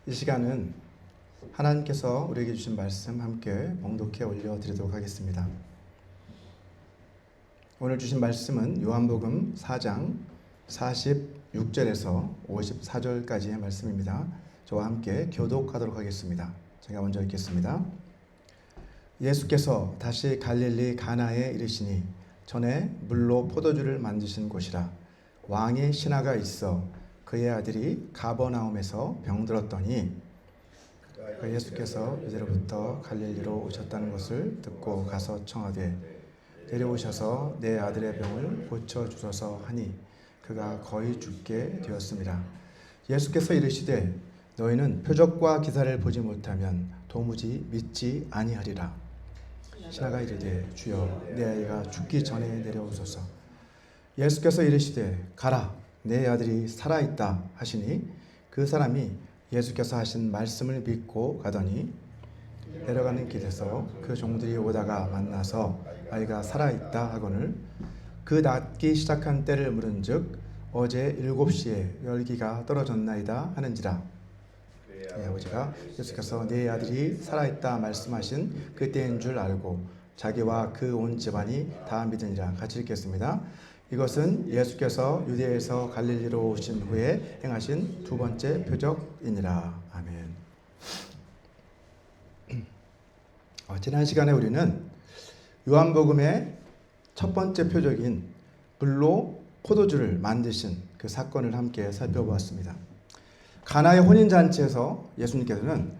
이 시간은 하나님께서 우리에게 주신 말씀 함께 봉독해 올려드리도록 하겠습니다. 오늘 주신 말씀은 요한복음 4장 46절에서 54절까지의 말씀입니다. 저와 함께 교독하도록 하겠습니다. 제가 먼저 읽겠습니다. 예수께서 다시 갈릴리 가나에 이르시니 전에 물로 포도주를 만드신 곳이라. 왕의 신하가 있어 그의 아들이 가버나움에서 병들었더니 예수께서 이제로부터 갈릴리로 오셨다는 것을 듣고 가서 청하되 데려오셔서 내 아들의 병을 고쳐주소서 하니 그가 거의 죽게 되었습니다. 예수께서 이르시되 너희는 표적과 기사를 보지 못하면 도무지 믿지 아니하리라. 신하가 이르되 주여 내 아이가 죽기 전에 내려오소서. 예수께서 이르시되 가라 내 아들이 살아있다 하시니 그 사람이 예수께서 하신 말씀을 믿고 가더니 내려가는 길에서 그 종들이 오다가 만나서 아이가 살아있다 하거늘 그 낫기 시작한 때를 물은즉 어제 7시에 열기가 떨어졌나이다 하는지라. 그의 아버지가 예수께서 내 아들이 살아있다 말씀하신 그때인 줄 알고 자기와 그 온 집안이 다 믿으니라. 같이 읽겠습니다. 이것은 예수께서 유대에서 갈릴리로 오신 후에 행하신 두 번째 표적이니라. 아멘. 지난 시간에 우리는 요한복음의 첫 번째 표적인 물로 포도주를 만드신 그 사건을 함께 살펴보았습니다. 가나의 혼인잔치에서 예수님께서는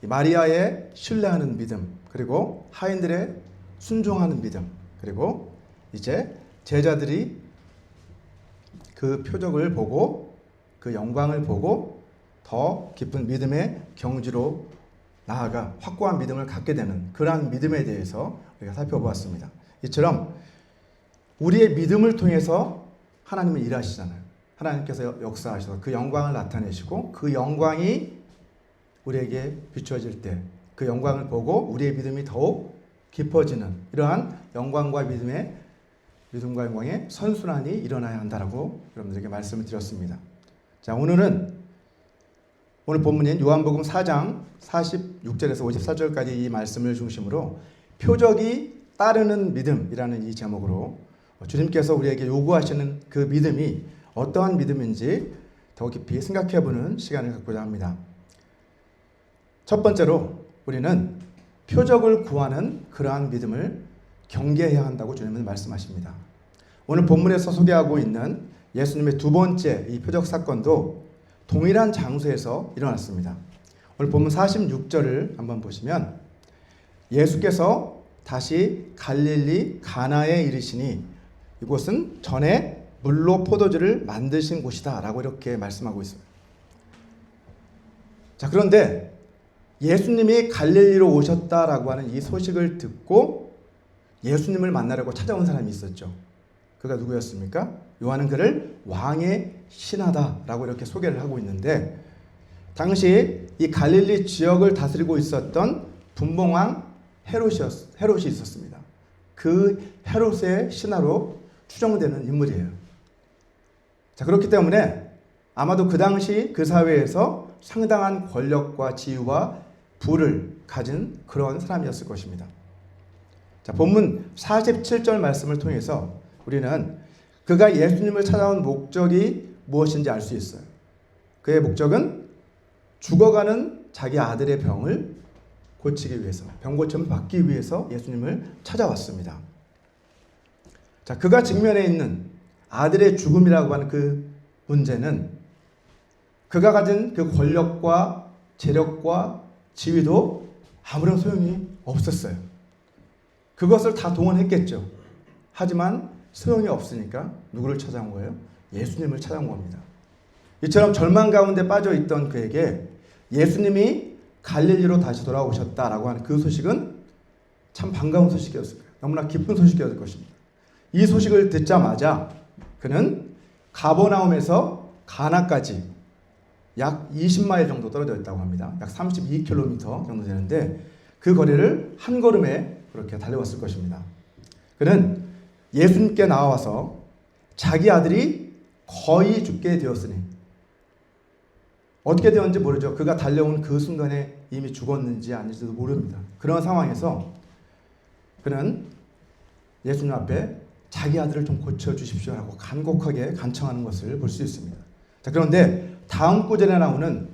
마리아의 신뢰하는 믿음, 그리고 하인들의 순종하는 믿음, 그리고 이제 제자들이 그 표적을 보고 그 영광을 보고 더 깊은 믿음의 경지로 나아가 확고한 믿음을 갖게 되는 그러한 믿음에 대해서 우리가 살펴보았습니다. 이처럼 우리의 믿음을 통해서 하나님은 일하시잖아요. 하나님께서 역사하셔서 그 영광을 나타내시고 그 영광이 우리에게 비춰질 때 그 영광을 보고 우리의 믿음이 더욱 깊어지는 이러한 영광과 믿음과 영광의 선순환이 일어나야 한다라고 여러분들에게 말씀을 드렸습니다. 자, 오늘 본문인 요한복음 4장 46절에서 54절까지 이 말씀을 중심으로 표적이 따르는 믿음이라는 이 제목으로 주님께서 우리에게 요구하시는 그 믿음이 어떠한 믿음인지 더 깊이 생각해보는 시간을 갖고자 합니다. 첫 번째로 우리는 표적을 구하는 그러한 믿음을 경계해야 한다고 주님은 말씀하십니다. 오늘 본문에서 소개하고 있는 예수님의 두 번째 이 표적 사건도 동일한 장소에서 일어났습니다. 오늘 본문 46절을 한번 보시면 예수께서 다시 갈릴리 가나에 이르시니 이곳은 전에 물로 포도주를 만드신 곳이다 라고 이렇게 말씀하고 있어요. 자, 그런데 예수님이 갈릴리로 오셨다라고 하는 이 소식을 듣고 예수님을 만나려고 찾아온 사람이 있었죠. 그가 누구였습니까? 요한은 그를 왕의 신하다라고 이렇게 소개를 하고 있는데 당시 이 갈릴리 지역을 다스리고 있었던 분봉왕 헤롯이 있었습니다. 그 헤롯의 신하로 추정되는 인물이에요. 자, 그렇기 때문에 아마도 그 당시 그 사회에서 상당한 권력과 지위와 부를 가진 그런 사람이었을 것입니다. 자, 본문 47절 말씀을 통해서 우리는 그가 예수님을 찾아온 목적이 무엇인지 알 수 있어요. 그의 목적은 죽어가는 자기 아들의 병을 고치기 위해서, 병 고침을 받기 위해서 예수님을 찾아왔습니다. 자, 그가 직면해 있는 아들의 죽음이라고 하는 그 문제는 그가 가진 그 권력과 재력과 지위도 아무런 소용이 없었어요. 그것을 다 동원했겠죠. 하지만 소용이 없으니까 누구를 찾아온 거예요? 예수님을 찾아온 겁니다. 이처럼 절망 가운데 빠져 있던 그에게 예수님이 갈릴리로 다시 돌아오셨다라고 하는 그 소식은 참 반가운 소식이었을 거예요. 너무나 기쁜 소식이었을 것입니다. 이 소식을 듣자마자 그는 가버나움에서 가나까지 약 20마일 정도 떨어져 있다고 합니다. 약 32km 정도 되는데 그 거리를 한 걸음에 그렇게 달려왔을 것입니다. 그는 예수님께 나와서 자기 아들이 거의 죽게 되었으니 어떻게 되었는지 모르죠. 그가 달려온 그 순간에 이미 죽었는지 아닌지도 모릅니다. 그런 상황에서 그는 예수님 앞에 자기 아들을 좀 고쳐주십시오라고 간곡하게 간청하는 것을 볼 수 있습니다. 자, 그런데 다음 구절에 나오는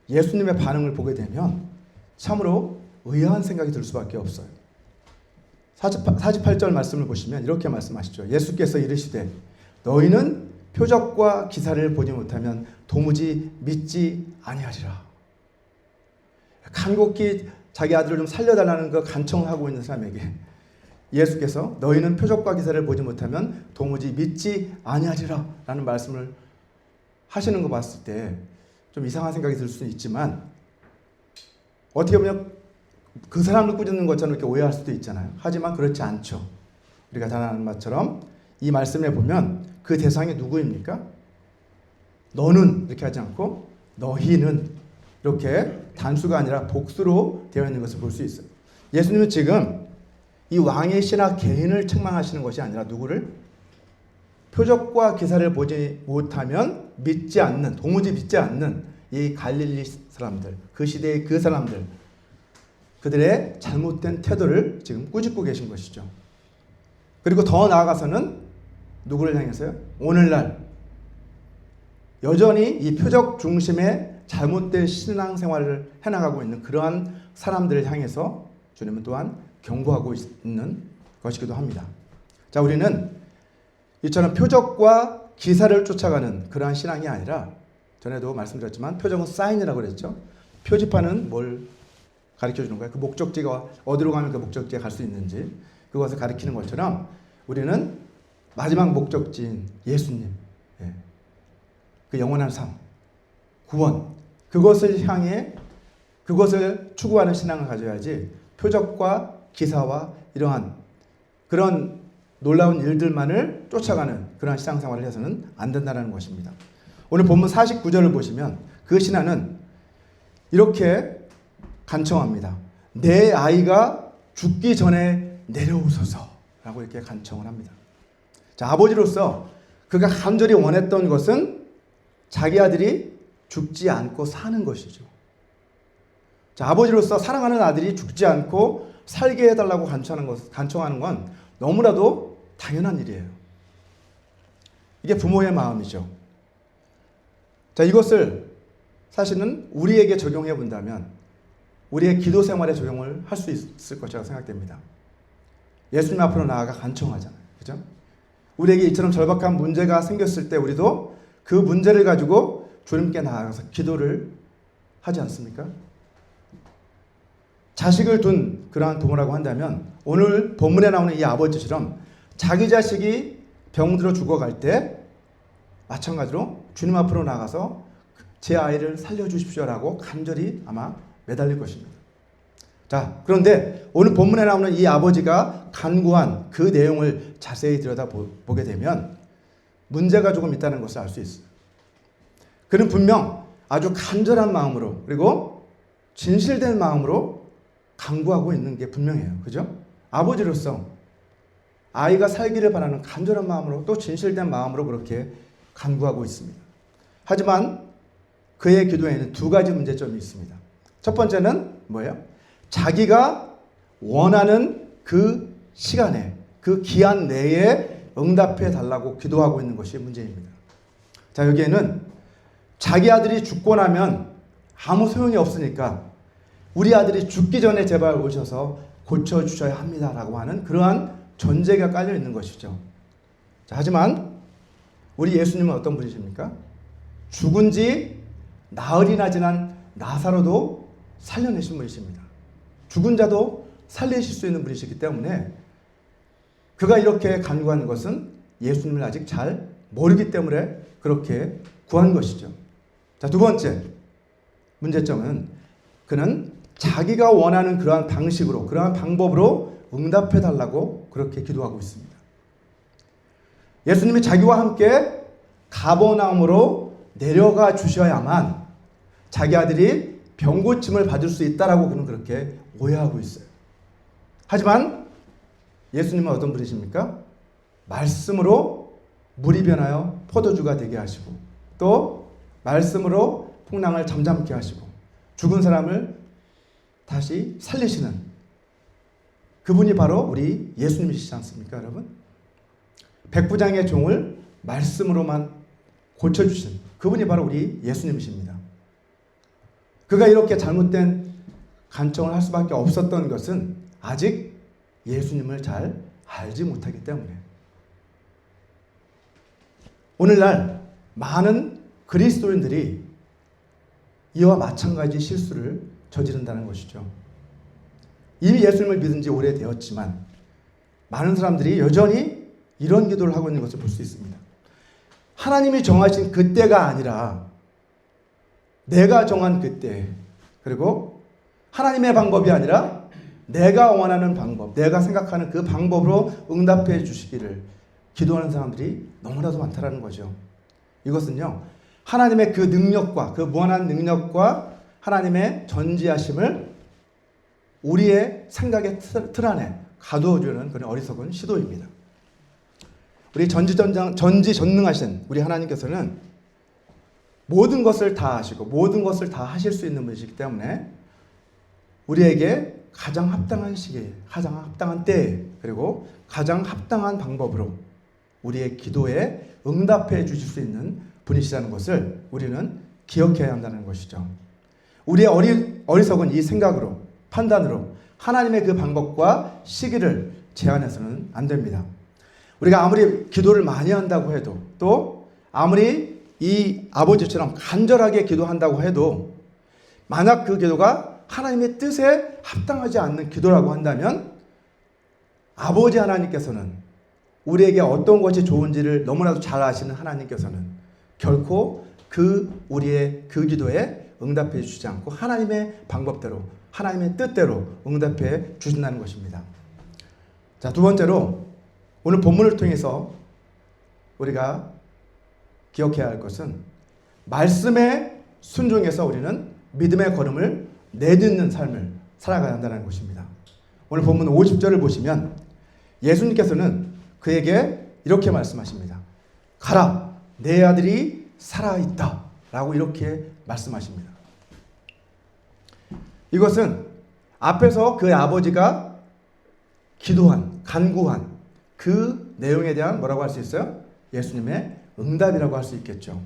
예수님의 반응을 보게 되면 참으로 의아한 생각이 들 수밖에 없어요. 48절 말씀을 보시면 이렇게 말씀하시죠. 예수께서 이르시되 너희는 표적과 기사를 보지 못하면 도무지 믿지 아니하리라. 간곡히 자기 아들을 좀 살려달라는 그 간청하고 있는 사람에게 예수께서 너희는 표적과 기사를 보지 못하면 도무지 믿지 아니하리라 라는 말씀을 하시는 거 봤을 때 좀 이상한 생각이 들 수는 있지만 어떻게 보면 그 사람을 꾸짖는 것처럼 이렇게 오해할 수도 있잖아요. 하지만 그렇지 않죠. 우리가 잘 아는 바처럼 이 말씀에 보면 그 대상이 누구입니까? 너는 이렇게 하지 않고 너희는 이렇게 단수가 아니라 복수로 되어 있는 것을 볼 수 있어요. 예수님은 지금 이 왕의 신하 개인을 책망하시는 것이 아니라 누구를? 표적과 기사를 보지 못하면 믿지 않는, 도무지 믿지 않는 이 갈릴리 사람들, 그 시대의 그 사람들, 그들의 잘못된 태도를 지금 꾸짖고 계신 것이죠. 그리고 더 나아가서는 누구를 향해서요? 오늘날 여전히 이 표적 중심의 잘못된 신앙생활을 해나가고 있는 그러한 사람들을 향해서 주님은 또한 경고하고 있는 것이기도 합니다. 자, 우리는 이처럼 표적과 기사를 쫓아가는 그러한 신앙이 아니라 전에도 말씀드렸지만 표적은 사인이라고 그랬죠. 표지판은 뭘 가르쳐 주는 거예요? 그 목적지가 어디로 가면 그 목적지에 갈 수 있는지 그것을 가리키는 것처럼 우리는 마지막 목적지인 예수님, 그 영원한 삶, 구원, 그것을 향해 그것을 추구하는 신앙을 가져야지 표적과 기사와 이러한 그런 놀라운 일들만을 쫓아가는 그러한 신앙생활을 해서는 안 된다는 것입니다. 오늘 본문 49절을 보시면 그 신하는 이렇게 간청합니다. 내 아이가 죽기 전에 내려오소서라고 이렇게 간청을 합니다. 자, 아버지로서 그가 간절히 원했던 것은 자기 아들이 죽지 않고 사는 것이죠. 자, 아버지로서 사랑하는 아들이 죽지 않고 살게 해달라고 간청하는 건 너무나도 당연한 일이에요. 이게 부모의 마음이죠. 자, 이것을 사실은 우리에게 적용해 본다면 우리의 기도 생활에 적용을 할 수 있을 것이라고 생각됩니다. 예수님 앞으로 나아가 간청하잖아요. 그죠? 우리에게 이처럼 절박한 문제가 생겼을 때 우리도 그 문제를 가지고 주님께 나아가서 기도를 하지 않습니까? 자식을 둔 그러한 부모라고 한다면 오늘 본문에 나오는 이 아버지처럼 자기 자식이 병들어 죽어갈 때 마찬가지로 주님 앞으로 나가서 제 아이를 살려주십시오라고 간절히 아마 매달릴 것입니다. 자, 그런데 오늘 본문에 나오는 이 아버지가 간구한 그 내용을 자세히 들여다보게 되면 문제가 조금 있다는 것을 알 수 있어요. 그는 분명 아주 간절한 마음으로 그리고 진실된 마음으로 간구하고 있는 게 분명해요. 그죠? 아버지로서 아이가 살기를 바라는 간절한 마음으로 또 진실된 마음으로 그렇게 간구하고 있습니다. 하지만 그의 기도에는 두 가지 문제점이 있습니다. 첫 번째는 뭐예요? 자기가 원하는 그 시간에 그 기한 내에 응답해 달라고 기도하고 있는 것이 문제입니다. 자, 여기에는 자기 아들이 죽고 나면 아무 소용이 없으니까 우리 아들이 죽기 전에 제발 오셔서 고쳐주셔야 합니다라고 하는 그러한 전제가 깔려 있는 것이죠. 자, 하지만 우리 예수님은 어떤 분이십니까? 죽은 지 나흘이나 지난 나사로도 살려내신 분이십니다. 죽은 자도 살리실 수 있는 분이시기 때문에 그가 이렇게 간구하는 것은 예수님을 아직 잘 모르기 때문에 그렇게 구한 것이죠. 자, 두 번째 문제점은 그는 자기가 원하는 그러한 방식으로 그러한 방법으로 응답해 달라고 그렇게 기도하고 있습니다. 예수님이 자기와 함께 가버나움으로 내려가 주셔야만 자기 아들이 병고침을 받을 수 있다라고 그는 그렇게 오해하고 있어요. 하지만 예수님은 어떤 분이십니까? 말씀으로 물이 변하여 포도주가 되게 하시고 또 말씀으로 풍랑을 잠잠케 하시고 죽은 사람을 다시 살리시는 그분이 바로 우리 예수님이시지 않습니까, 여러분? 백부장의 종을 말씀으로만 고쳐주신 그분이 바로 우리 예수님이십니다. 그가 이렇게 잘못된 간청을 할 수밖에 없었던 것은 아직 예수님을 잘 알지 못하기 때문에. 오늘날 많은 그리스도인들이 이와 마찬가지 실수를 저지른다는 것이죠. 이미 예수님을 믿은 지 오래되었지만 많은 사람들이 여전히 이런 기도를 하고 있는 것을 볼 수 있습니다. 하나님이 정하신 그때가 아니라 내가 정한 그때, 그리고 하나님의 방법이 아니라 내가 원하는 방법, 내가 생각하는 그 방법으로 응답해 주시기를 기도하는 사람들이 너무나도 많다는 거죠. 이것은요, 하나님의 그 능력과 그 무한한 능력과 하나님의 전지하심을 우리의 생각의 틀 안에 가두어주는 그런 어리석은 시도입니다. 우리 전지전능하신 우리 하나님께서는 모든 것을 다 아시고 모든 것을 다 하실 수 있는 분이시기 때문에 우리에게 가장 합당한 시기에, 가장 합당한 때에, 그리고 가장 합당한 방법으로 우리의 기도에 응답해 주실 수 있는 분이시라는 것을 우리는 기억해야 한다는 것이죠. 우리의 어리석은 이 생각으로, 판단으로 하나님의 그 방법과 시기를 제한해서는 안 됩니다. 우리가 아무리 기도를 많이 한다고 해도, 또 아무리 이 아버지처럼 간절하게 기도한다고 해도 만약 그 기도가 하나님의 뜻에 합당하지 않는 기도라고 한다면 아버지 하나님께서는, 우리에게 어떤 것이 좋은지를 너무나도 잘 아시는 하나님께서는 결코 우리의 그 기도에 응답해 주시지 않고 하나님의 방법대로, 하나님의 뜻대로 응답해 주신다는 것입니다. 자, 두 번째로 오늘 본문을 통해서 우리가 기억해야 할 것은 말씀에 순종해서 우리는 믿음의 걸음을 내딛는 삶을 살아가야 한다는 것입니다. 오늘 본문 50절을 보시면 예수님께서는 그에게 이렇게 말씀하십니다. 가라, 내 아들이 살아있다 라고 이렇게 말씀하십니다. 이것은 앞에서 그 아버지가 기도한, 간구한 그 내용에 대한 뭐라고 할 수 있어요? 예수님의 응답이라고 할 수 있겠죠.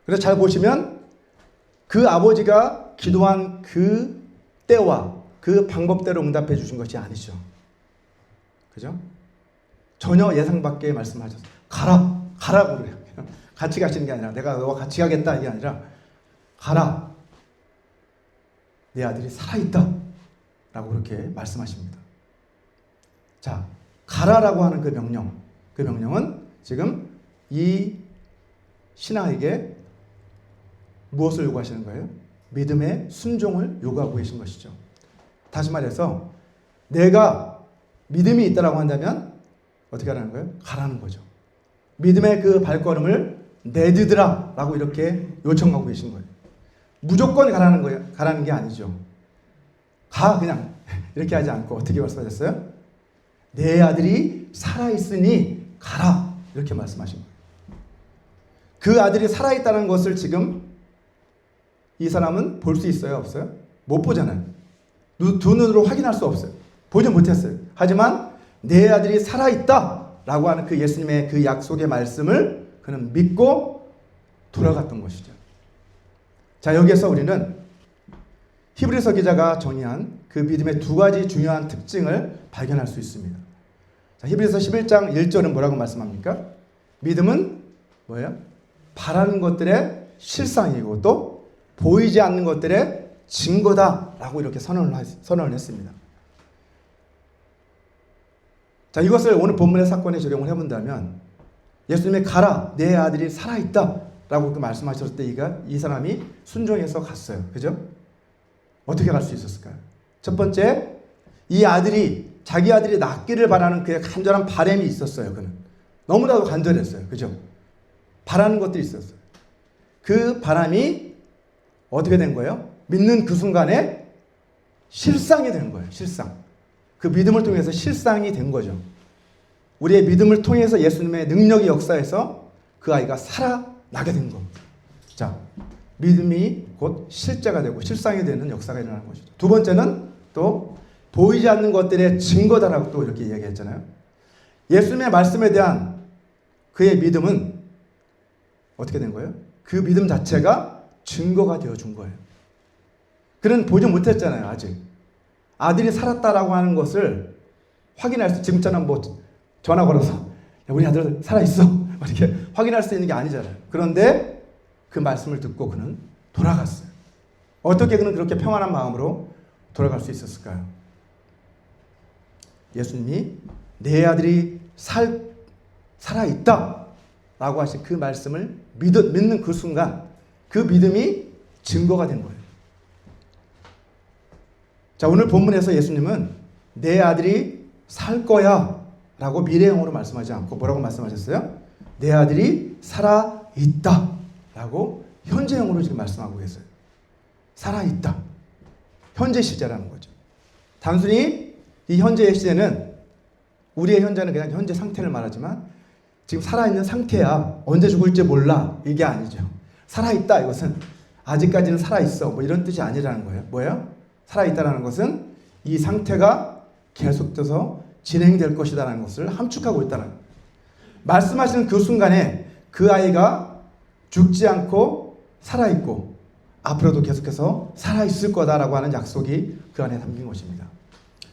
그래서 잘 보시면 그 아버지가 기도한 그 때와 그 방법대로 응답해 주신 것이 아니죠. 그죠? 전혀 예상 밖의 말씀하셨어요. 가라고 그래요. 같이 가시는 게 아니라 내가 너와 같이 가겠다 이게 아니라 가라, 내 아들이 살아있다 라고 그렇게 말씀하십니다. 자, 가라라고 하는 그 명령은 지금 이 신하에게 무엇을 요구하시는 거예요? 믿음의 순종을 요구하고 계신 것이죠. 다시 말해서 내가 믿음이 있다라고 한다면 어떻게 하라는 거예요? 가라는 거죠. 믿음의 그 발걸음을 내딛으라 라고 이렇게 요청하고 계신 거예요. 무조건 가라는 거예요. 가라는 게 아니죠. 가 그냥 이렇게 하지 않고 어떻게 말씀하셨어요? 내 아들이 살아있으니 가라 이렇게 말씀하신 거예요. 그 아들이 살아있다는 것을 지금 이 사람은 볼 수 있어요? 없어요? 못 보잖아요. 두 눈으로 확인할 수 없어요. 보지 못했어요. 하지만 내 아들이 살아있다 라고 하는 그 예수님의 그 약속의 말씀을 그는 믿고 돌아갔던 것이죠. 자, 여기에서 우리는 히브리서 기자가 정의한 그 믿음의 두 가지 중요한 특징을 발견할 수 있습니다. 자, 히브리서 11장 1절은 뭐라고 말씀합니까? 믿음은 뭐예요? 바라는 것들의 실상이고 또 보이지 않는 것들의 증거다라고 이렇게 선언을 했습니다. 자, 이것을 오늘 본문의 사건에 적용을 해본다면 예수님이 가라, 내 아들이 살아있다 라고 말씀하셨을 때 이 사람이 순종해서 갔어요. 그죠? 어떻게 갈 수 있었을까요? 첫 번째, 이 아들이, 자기 아들이 낫기를 바라는 그의 간절한 바람이 있었어요. 그는 너무나도 간절했어요. 그죠? 바라는 것들이 있었어요. 그 바람이 어떻게 된 거예요? 믿는 그 순간에 실상이 된 거예요. 실상. 그 믿음을 통해서 실상이 된 거죠. 우리의 믿음을 통해서 예수님의 능력의 역사에서 그 아이가 살아나게 된 겁니다. 자, 믿음이 곧 실제가 되고 실상이 되는 역사가 일어나는 것이죠. 두 번째는 또 보이지 않는 것들의 증거다라고 또 이렇게 이야기했잖아요. 예수님의 말씀에 대한 그의 믿음은 어떻게 된 거예요? 그 믿음 자체가 증거가 되어준 거예요. 그는 보지 못했잖아요. 아직 아들이 살았다라고 하는 것을 확인할 수, 지금처럼 뭐 전화 걸어서 야, 우리 아들 살아있어 이렇게 확인할 수 있는 게 아니잖아요. 그런데 그 말씀을 듣고 그는 돌아갔어요. 어떻게 그는 그렇게 평안한 마음으로 돌아갈 수 있었을까요? 예수님이 내 아들이 살아있다 라고 하신 그 말씀을 믿는 그 순간 그 믿음이 증거가 된 거예요. 자, 오늘 본문에서 예수님은 내 아들이 살 거야 라고 미래형으로 말씀하지 않고 뭐라고 말씀하셨어요? 내 아들이 살아있다 라고 현재형으로 지금 말씀하고 계세요. 살아있다. 현재 시제라는 거죠. 단순히 이 현재의 시제는 우리의 현재는 그냥 현재 상태를 말하지만 지금 살아있는 상태야. 언제 죽을지 몰라. 이게 아니죠. 살아있다. 이것은 아직까지는 살아있어. 뭐 이런 뜻이 아니라는 거예요. 뭐예요? 살아있다라는 것은 이 상태가 계속돼서 진행될 것이다라는 것을 함축하고 있다는 거예요. 말씀하시는 그 순간에 그 아이가 죽지 않고 살아있고 앞으로도 계속해서 살아있을 거다라고 하는 약속이 그 안에 담긴 것입니다.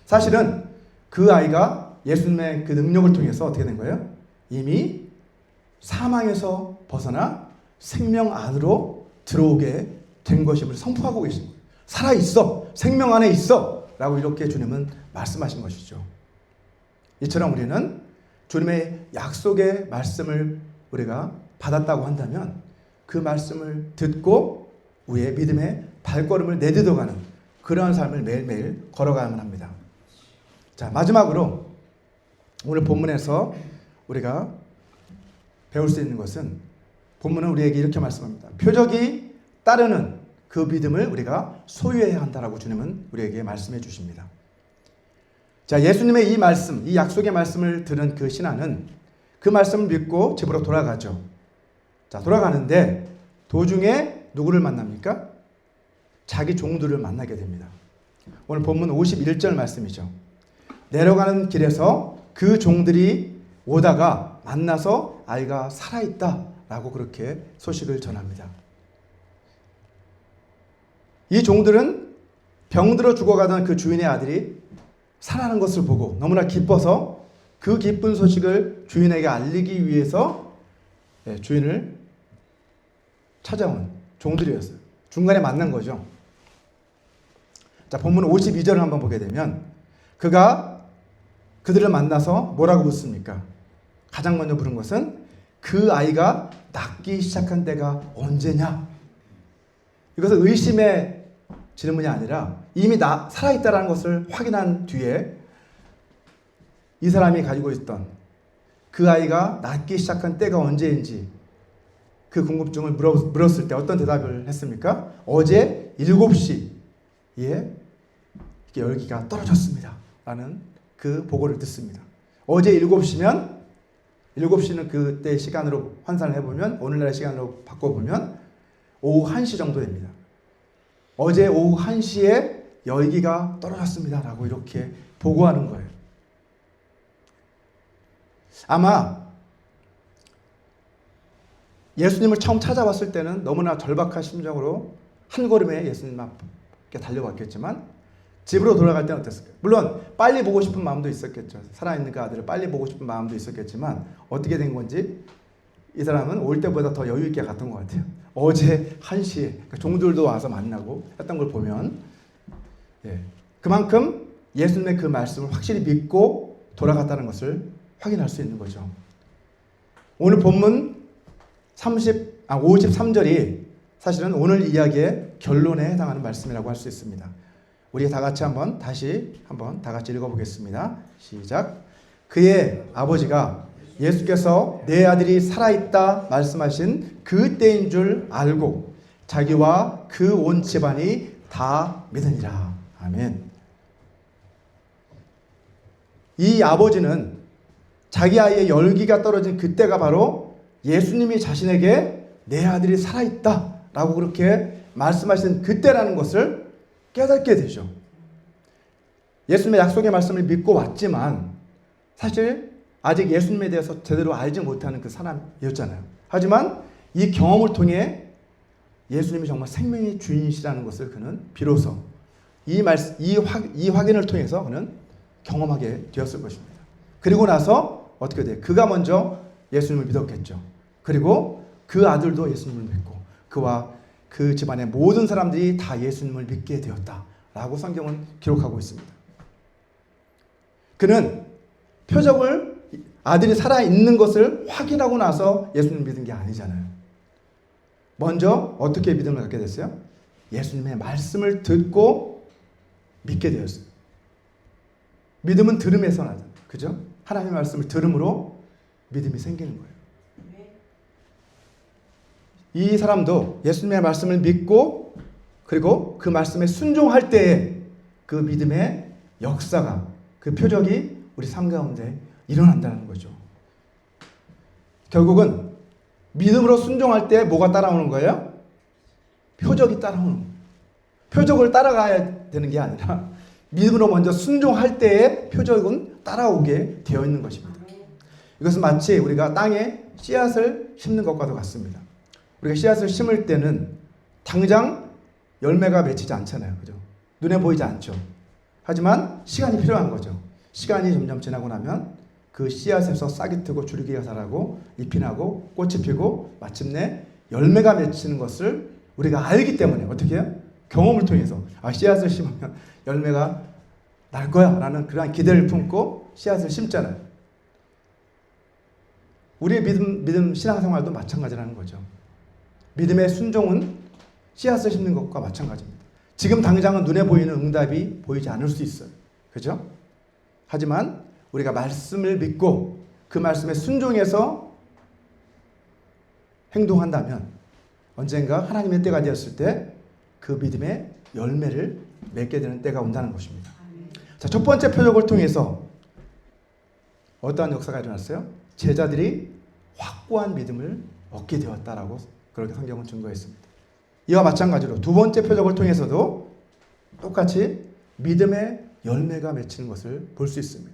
사실은 그 아이가 예수님의 그 능력을 통해서 어떻게 된 거예요? 이미 사망에서 벗어나 생명 안으로 들어오게 된 것임을 선포하고 계신 거예요. 살아있어. 생명 안에 있어. 라고 이렇게 주님은 말씀하신 것이죠. 이처럼 우리는 주님의 약속의 말씀을 우리가 받았다고 한다면 그 말씀을 듣고 우리의 믿음의 발걸음을 내딛어가는 그러한 삶을 매일매일 걸어가야만 합니다. 자, 마지막으로 오늘 본문에서 우리가 배울 수 있는 것은 본문은 우리에게 이렇게 말씀합니다. 표적이 따르는 그 믿음을 우리가 소유해야 한다라고 주님은 우리에게 말씀해 주십니다. 자, 예수님의 이 말씀, 이 약속의 말씀을 들은 그 신하는 그 말씀을 믿고 집으로 돌아가죠. 자, 돌아가는데 도중에 누구를 만납니까? 자기 종들을 만나게 됩니다. 오늘 본문 51절 말씀이죠. 내려가는 길에서 그 종들이 오다가 만나서 아이가 살아있다라고 그렇게 소식을 전합니다. 이 종들은 병들어 죽어가던 그 주인의 아들이 살아나는 것을 보고 너무나 기뻐서 그 기쁜 소식을 주인에게 알리기 위해서 주인을 찾아온 종들이었어요. 중간에 만난 거죠. 자, 본문 52절을 한번 보게 되면 그가 그들을 만나서 뭐라고 묻습니까? 가장 먼저 물은 것은 그 아이가 낫기 시작한 때가 언제냐? 이것은 의심의 질문이 아니라 이미 살아있다는 것을 확인한 뒤에 이 사람이 가지고 있던 그 아이가 낫기 시작한 때가 언제인지 그 궁금증을 물었을 때 어떤 대답을 했습니까? 어제 7시에 열기가 떨어졌습니다. 라는 그 보고를 듣습니다. 어제 7시면 7시는 그때 시간으로 환산을 해보면 오늘날의 시간으로 바꿔보면 오후 1시 정도 됩니다. 어제 오후 1시에 열기가 떨어졌습니다. 라고 이렇게 보고하는 거예요. 아마 예수님을 처음 찾아왔을 때는 너무나 절박한 심정으로 한 걸음에 예수님 앞에 달려왔겠지만 집으로 돌아갈 때는 어땠을까요? 물론 빨리 보고 싶은 마음도 있었겠죠. 살아있는 그 아들을 빨리 보고 싶은 마음도 있었겠지만 어떻게 된 건지 이 사람은 올 때보다 더 여유 있게 갔던 것 같아요. 어제 1시에 그러니까 종들도 와서 만나고 했던 걸 보면 그만큼 예수님의 그 말씀을 확실히 믿고 돌아갔다는 것을 확인할 수 있는 거죠. 오늘 본문 53절이 사실은 오늘 이야기의 결론에 해당하는 말씀이라고 할 수 있습니다. 우리 다 같이 다 같이 읽어보겠습니다. 시작. 그의 아버지가 예수께서 내 아들이 살아있다 말씀하신 그 때인 줄 알고 자기와 그 온 집안이 다 믿으니라. 아멘. 이 아버지는 자기 아이의 열기가 떨어진 그때가 바로 예수님이 자신에게 내 아들이 살아있다 라고 그렇게 말씀하신 그때라는 것을 깨닫게 되죠. 예수님의 약속의 말씀을 믿고 왔지만 사실 아직 예수님에 대해서 제대로 알지 못하는 그 사람이었잖아요. 하지만 이 경험을 통해 예수님이 정말 생명의 주인이시라는 것을 그는 비로소 이 확인을 통해서 그는 경험하게 되었을 것입니다. 그리고 나서 어떻게 돼요? 그가 먼저 예수님을 믿었겠죠. 그리고 그 아들도 예수님을 믿고 그와 그 집안의 모든 사람들이 다 예수님을 믿게 되었다라고 성경은 기록하고 있습니다. 그는 표적을 아들이 살아있는 것을 확인하고 나서 예수님을 믿은 게 아니잖아요. 먼저 어떻게 믿음을 갖게 됐어요? 예수님의 말씀을 듣고 믿게 되었어요. 믿음은 들음에서 나죠. 그죠? 하나님의 말씀을 들음으로 믿음이 생기는 거예요. 이 사람도 예수님의 말씀을 믿고 그리고 그 말씀에 순종할 때에 그 믿음의 역사가 그 표적이 우리 삶 가운데 일어난다는 거죠. 결국은 믿음으로 순종할 때 뭐가 따라오는 거예요? 표적이 따라오는 거예요. 표적을 따라가야 되는 게 아니라 믿음으로 먼저 순종할 때에 표적은 따라오게 되어 있는 것입니다. 이것은 마치 우리가 땅에 씨앗을 심는 것과도 같습니다. 우리가 씨앗을 심을 때는 당장 열매가 맺히지 않잖아요. 그죠? 눈에 보이지 않죠. 하지만 시간이 필요한 거죠. 시간이 점점 지나고 나면 그 씨앗에서 싹이 트고 줄기가 자라고 잎이 나고 꽃이 피고 마침내 열매가 맺히는 것을 우리가 알기 때문에 어떻게 해요? 경험을 통해서 씨앗을 심으면 열매가 날 거야 라는 그런 기대를 품고 씨앗을 심잖아요. 우리의 믿음 신앙생활도 마찬가지라는 거죠. 믿음의 순종은 씨앗을 심는 것과 마찬가지입니다. 지금 당장은 눈에 보이는 응답이 보이지 않을 수 있어요. 그죠? 하지만 우리가 말씀을 믿고 그 말씀에 순종해서 행동한다면 언젠가 하나님의 때가 되었을 때 그 믿음의 열매를 맺게 되는 때가 온다는 것입니다. 자, 첫 번째 표적을 통해서 어떠한 역사가 일어났어요? 제자들이 확고한 믿음을 얻게 되었다라고 그렇게 성경은 증거했습니다. 이와 마찬가지로 두 번째 표적을 통해서도 똑같이 믿음의 열매가 맺히는 것을 볼 수 있습니다.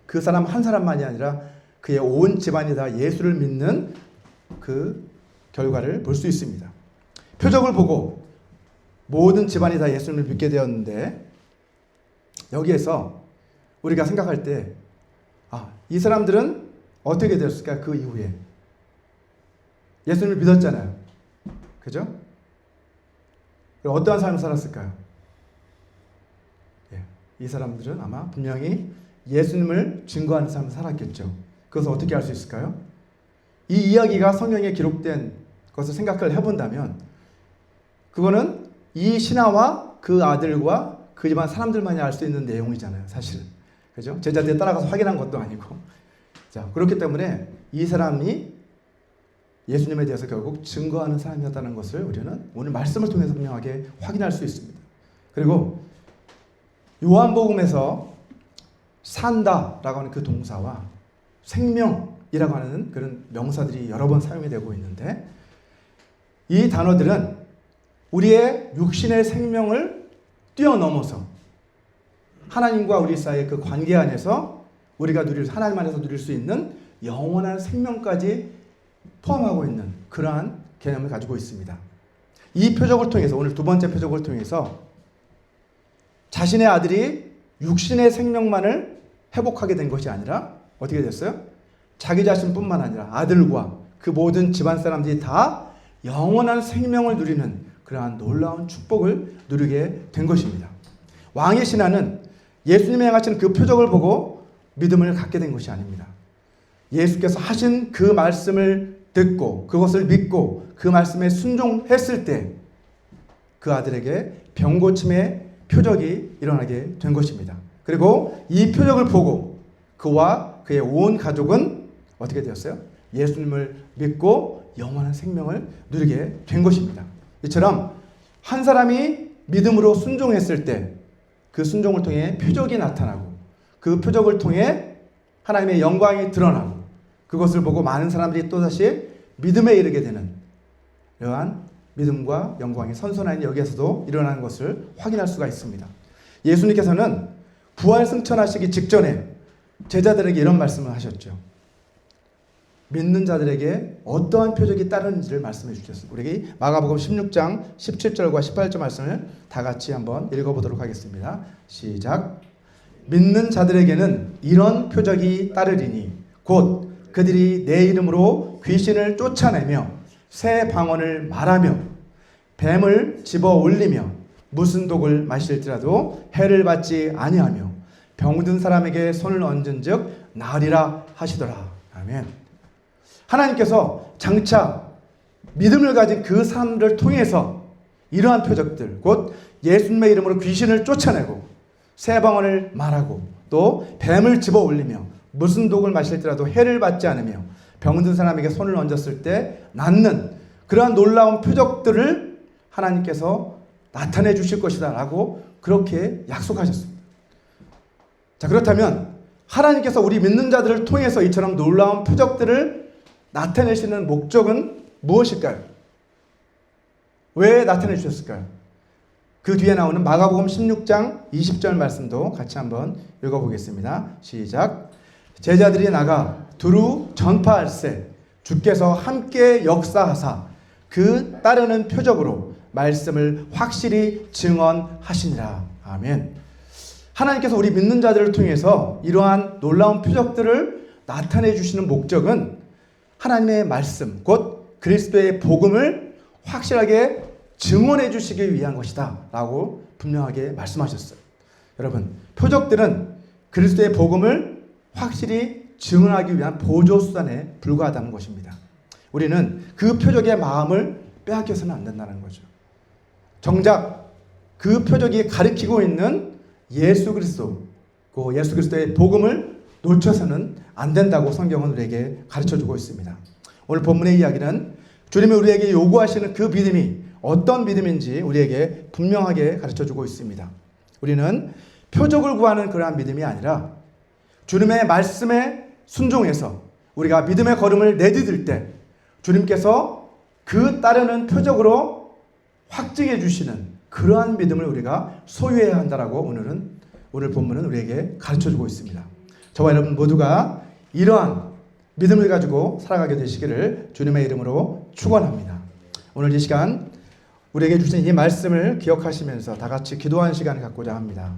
그 사람 한 사람만이 아니라 그의 온 집안이 다 예수를 믿는 그 결과를 볼 수 있습니다. 표적을 보고 모든 집안이 다 예수를 믿게 되었는데 여기에서 우리가 생각할 때 이 사람들은 어떻게 되었을까? 그 이후에 예수님을 믿었잖아요. 그죠? 어떠한 삶을 살았을까요? 이 사람들은 아마 분명히 예수님을 증거하는 삶을 살았겠죠. 그것을 어떻게 알 수 있을까요? 이 이야기가 성경에 기록된 것을 생각을 해본다면 그거는 이 신하와 그 아들과 그 집안 사람들만이 알 수 있는 내용이잖아요. 사실은. 그죠? 제자들이 따라가서 확인한 것도 아니고. 자, 그렇기 때문에 이 사람이 예수님에 대해서 결국 증거하는 사람이었다는 것을 우리는 오늘 말씀을 통해서 분명하게 확인할 수 있습니다. 그리고 요한복음에서 산다라고 하는 그 동사와 생명이라고 하는 그런 명사들이 여러 번 사용이 되고 있는데 이 단어들은 우리의 육신의 생명을 뛰어넘어서 하나님과 우리 사이의 그 관계 안에서 우리가 하나님 안에서 누릴 수 있는 영원한 생명까지 포함하고 있는 그러한 개념을 가지고 있습니다. 이 표적을 통해서 오늘 두 번째 표적을 통해서 자신의 아들이 육신의 생명만을 회복하게 된 것이 아니라 어떻게 됐어요? 자기 자신뿐만 아니라 아들과 그 모든 집안 사람들이 다 영원한 생명을 누리는 그러한 놀라운 축복을 누리게 된 것입니다. 왕의 신하는 예수님이 행하신 그 표적을 보고 믿음을 갖게 된 것이 아닙니다. 예수께서 하신 그 말씀을 듣고 그것을 믿고 그 말씀에 순종했을 때 그 아들에게 병고침의 표적이 일어나게 된 것입니다. 그리고 이 표적을 보고 그와 그의 온 가족은 어떻게 되었어요? 예수님을 믿고 영원한 생명을 누리게 된 것입니다. 이처럼 한 사람이 믿음으로 순종했을 때 그 순종을 통해 표적이 나타나고 그 표적을 통해 하나님의 영광이 드러나고 그것을 보고 많은 사람들이 또다시 믿음에 이르게 되는 이러한 믿음과 영광이 선선하니 여기에서도 일어나는 것을 확인할 수가 있습니다. 예수님께서는 부활 승천하시기 직전에 제자들에게 이런 말씀을 하셨죠. 믿는 자들에게 어떠한 표적이 따르는지를 말씀해 주셨습니다. 우리 마가복음 16장 17절과 18절 말씀을 다 같이 한번 읽어보도록 하겠습니다. 시작. 믿는 자들에게는 이런 표적이 따르리니 곧 그들이 내 이름으로 귀신을 쫓아내며 새 방언을 말하며 뱀을 집어 올리며 무슨 독을 마실지라도 해를 받지 아니하며 병든 사람에게 손을 얹은즉 나으리라 하시더라. 아멘. 하나님께서 장차 믿음을 가진 그 사람들을 통해서 이러한 표적들, 곧 예수님의 이름으로 귀신을 쫓아내고 새 방언을 말하고 또 뱀을 집어 올리며 무슨 독을 마실지라도 해를 받지 않으며 병든 사람에게 손을 얹었을 때 낫는 그러한 놀라운 표적들을 하나님께서 나타내 주실 것이다 라고 그렇게 약속하셨습니다. 자, 그렇다면 하나님께서 우리 믿는 자들을 통해서 이처럼 놀라운 표적들을 나타내시는 목적은 무엇일까요? 왜 나타내 주셨을까요? 그 뒤에 나오는 마가복음 16장 20절 말씀도 같이 한번 읽어보겠습니다. 시작. 제자들이 나가 두루 전파할세 주께서 함께 역사하사 그 따르는 표적으로 말씀을 확실히 증언하시니라. 아멘. 하나님께서 우리 믿는 자들을 통해서 이러한 놀라운 표적들을 나타내 주시는 목적은 하나님의 말씀, 곧 그리스도의 복음을 확실하게 증언해 주시기 위한 것이다 라고 분명하게 말씀하셨어요. 여러분, 표적들은 그리스도의 복음을 확실히 증언하기 위한 보조수단에 불과하다는 것입니다. 우리는 그 표적의 마음을 빼앗겨서는 안 된다는 거죠. 정작 그 표적이 가리키고 있는 예수 그리스도, 그 예수 그리스도의 복음을 놓쳐서는 안 된다고 성경은 우리에게 가르쳐주고 있습니다. 오늘 본문의 이야기는 주님이 우리에게 요구하시는 그 믿음이 어떤 믿음인지 우리에게 분명하게 가르쳐주고 있습니다. 우리는 표적을 구하는 그러한 믿음이 아니라 주님의 말씀에 순종해서 우리가 믿음의 걸음을 내디딜 때 주님께서 그 따르는 표적으로 확증해 주시는 그러한 믿음을 우리가 소유해야 한다라고 오늘 본문은 우리에게 가르쳐주고 있습니다. 저와 여러분 모두가 이러한 믿음을 가지고 살아가게 되시기를 주님의 이름으로 축원합니다. 오늘 이 시간 우리에게 주신 이 말씀을 기억하시면서 다 같이 기도하는 시간을 갖고자 합니다.